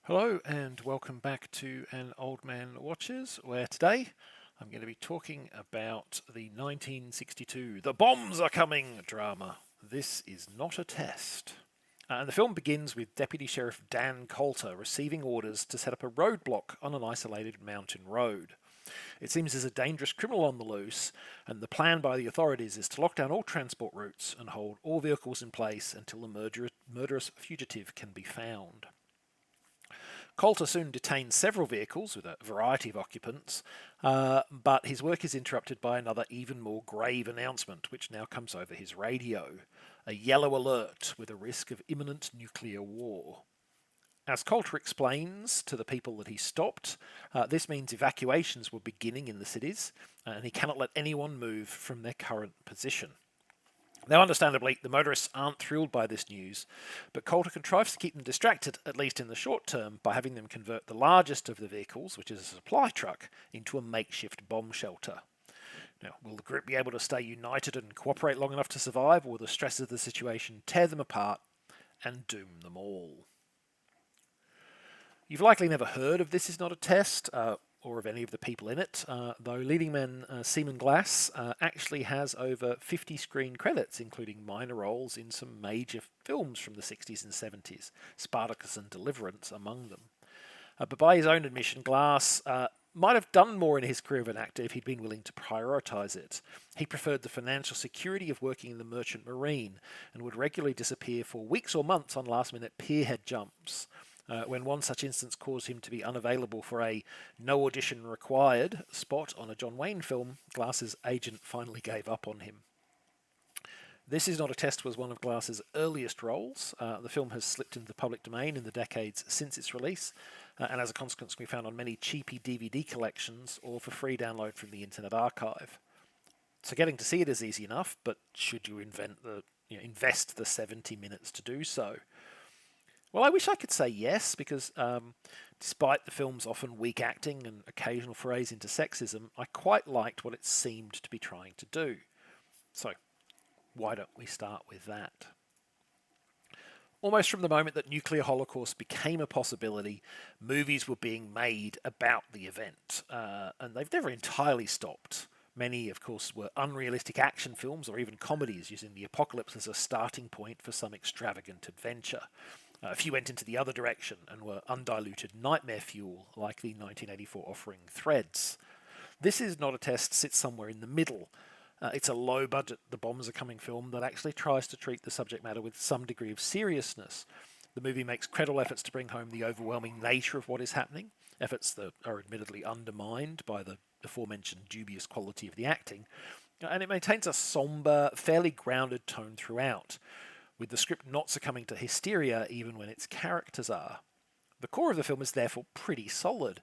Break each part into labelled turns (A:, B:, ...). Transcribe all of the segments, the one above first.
A: Hello and welcome back to An Old Man Watches, where today I'm going to be talking about the 1962 The Bombs Are Coming drama. This is not a test. And the film begins with Deputy Sheriff Dan Coulter receiving orders to set up a roadblock on an isolated mountain road. It seems there's a dangerous criminal on the loose, and the plan by the authorities is to lock down all transport routes and hold all vehicles in place until the murderous fugitive can be found. Coulter soon detains several vehicles with a variety of occupants, but his work is interrupted by another even more grave announcement, which now comes over his radio: a yellow alert with a risk of imminent nuclear war. As Coulter explains to the people that he stopped, this means evacuations were beginning in the cities, and he cannot let anyone move from their current position. Now, understandably, the motorists aren't thrilled by this news, but Coulter contrives to keep them distracted, at least in the short term, by having them convert the largest of the vehicles, which is a supply truck, into a makeshift bomb shelter. Now, will the group be able to stay united and cooperate long enough to survive, or will the stresses of the situation tear them apart and doom them all? You've likely never heard of This Is Not a Test, or of any of the people in it, though leading man Seaman Glass actually has over 50 screen credits, including minor roles in some major films from the 60s and 70s, Spartacus and Deliverance among them. But by his own admission, Glass might have done more in his career of an actor if he'd been willing to prioritise it. He preferred the financial security of working in the merchant marine and would regularly disappear for weeks or months on last-minute pierhead jumps. When one such instance caused him to be unavailable for a no audition required spot on a John Wayne film, Glass's agent finally gave up on him. This Is Not a Test was one of Glass's earliest roles. The film has slipped into the public domain in the decades since its release, and as a consequence can be found on many cheapy DVD collections or for free download from the Internet Archive. So getting to see it is easy enough, but should you invest the 70 minutes to do so? Well, I wish I could say yes, because despite the film's often weak acting and occasional forays into sexism, I quite liked what it seemed to be trying to do. So, why don't we start with that? Almost from the moment that nuclear holocaust became a possibility, movies were being made about the event, and they've never entirely stopped. Many, of course, were unrealistic action films or even comedies using the apocalypse as a starting point for some extravagant adventure. A few went into the other direction and were undiluted nightmare fuel, like the 1984 offering Threads. This Is Not a Test sits somewhere in the middle. It's a low budget, The Bombs Are Coming film that actually tries to treat the subject matter with some degree of seriousness. The movie makes credible efforts to bring home the overwhelming nature of what is happening, efforts that are admittedly undermined by the aforementioned dubious quality of the acting, and it maintains a somber, fairly grounded tone throughout, with the script not succumbing to hysteria even when its characters are. The core of the film is therefore pretty solid,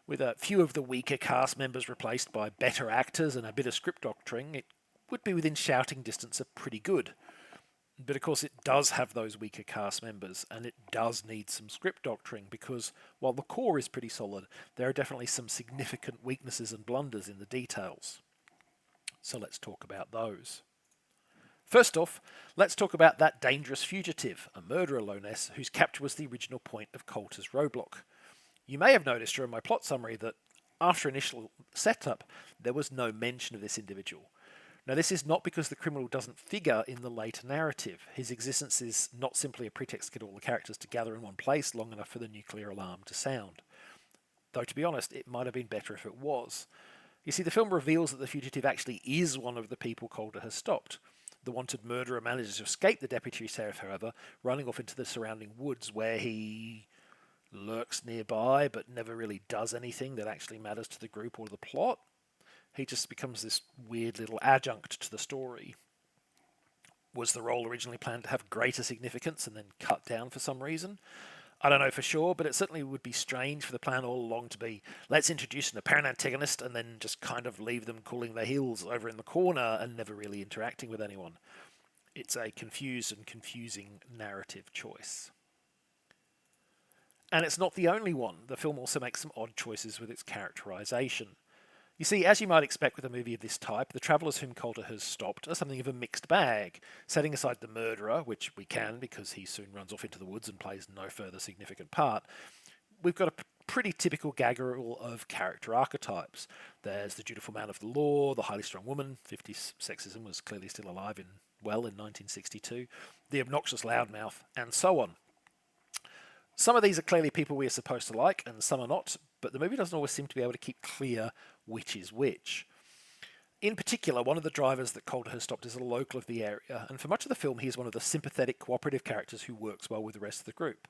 A: with a few of the weaker cast members replaced by better actors and a bit of script doctoring. It would be within shouting distance of pretty good. But of course, it does have those weaker cast members, and it does need some script doctoring because while the core is pretty solid, there are definitely some significant weaknesses and blunders in the details. So let's talk about those. First off, let's talk about that dangerous fugitive, a murderer no less, whose capture was the original point of Coulter's roadblock. You may have noticed during my plot summary that after initial setup, there was no mention of this individual. Now, this is not because the criminal doesn't figure in the later narrative. His existence is not simply a pretext to get all the characters to gather in one place long enough for the nuclear alarm to sound. Though, to be honest, it might have been better if it was. You see, the film reveals that the fugitive actually is one of the people Coulter has stopped. The wanted murderer manages to escape the deputy sheriff, however, running off into the surrounding woods where he lurks nearby but never really does anything that actually matters to the group or the plot. He just becomes this weird little adjunct to the story. Was the role originally planned to have greater significance and then cut down for some reason? I don't know for sure, but it certainly would be strange for the plan all along to be, let's introduce an apparent antagonist and then just kind of leave them cooling their heels over in the corner and never really interacting with anyone. It's a confused and confusing narrative choice. And it's not the only one. The film also makes some odd choices with its characterization. You see, as you might expect with a movie of this type, the travellers whom Coulter has stopped are something of a mixed bag. Setting aside the murderer, which we can because he soon runs off into the woods and plays no further significant part, we've got a pretty typical gaggle of character archetypes. There's the dutiful man of the law, the highly strong woman. 50s sexism was clearly still alive in 1962. The obnoxious loudmouth, and so on. Some of these are clearly people we are supposed to like, and some are not, but the movie doesn't always seem to be able to keep clear which is which. In particular, one of the drivers that Calder stopped is a local of the area, and for much of the film he is one of the sympathetic, cooperative characters who works well with the rest of the group.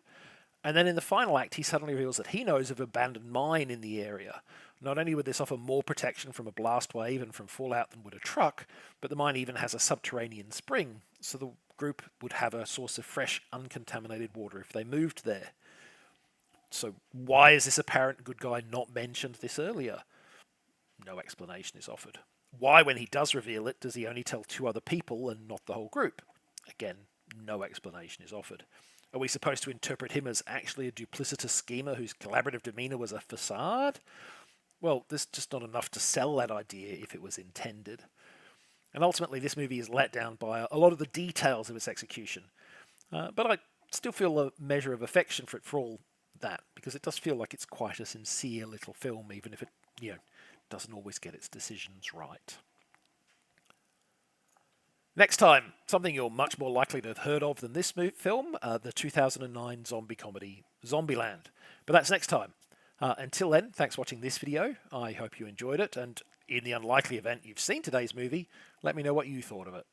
A: And then in the final act, he suddenly reveals that he knows of an abandoned mine in the area. Not only would this offer more protection from a blast wave and from fallout than would a truck, but the mine even has a subterranean spring, so the group would have a source of fresh, uncontaminated water if they moved there. So why is this apparent good guy not mentioned this earlier? No explanation is offered. Why, when he does reveal it, does he only tell 2 other people and not the whole group? Again, no explanation is offered. Are we supposed to interpret him as actually a duplicitous schemer whose collaborative demeanour was a facade? Well, there's just not enough to sell that idea if it was intended. And ultimately, this movie is let down by a lot of the details of its execution. But I still feel a measure of affection for it for all that, because it does feel like it's quite a sincere little film, even if it, doesn't always get its decisions right. Next time, something you're much more likely to have heard of than this film, the 2009 zombie comedy Zombieland. But that's next time. Until then, thanks for watching this video. I hope you enjoyed it, and in the unlikely event you've seen today's movie, let me know what you thought of it.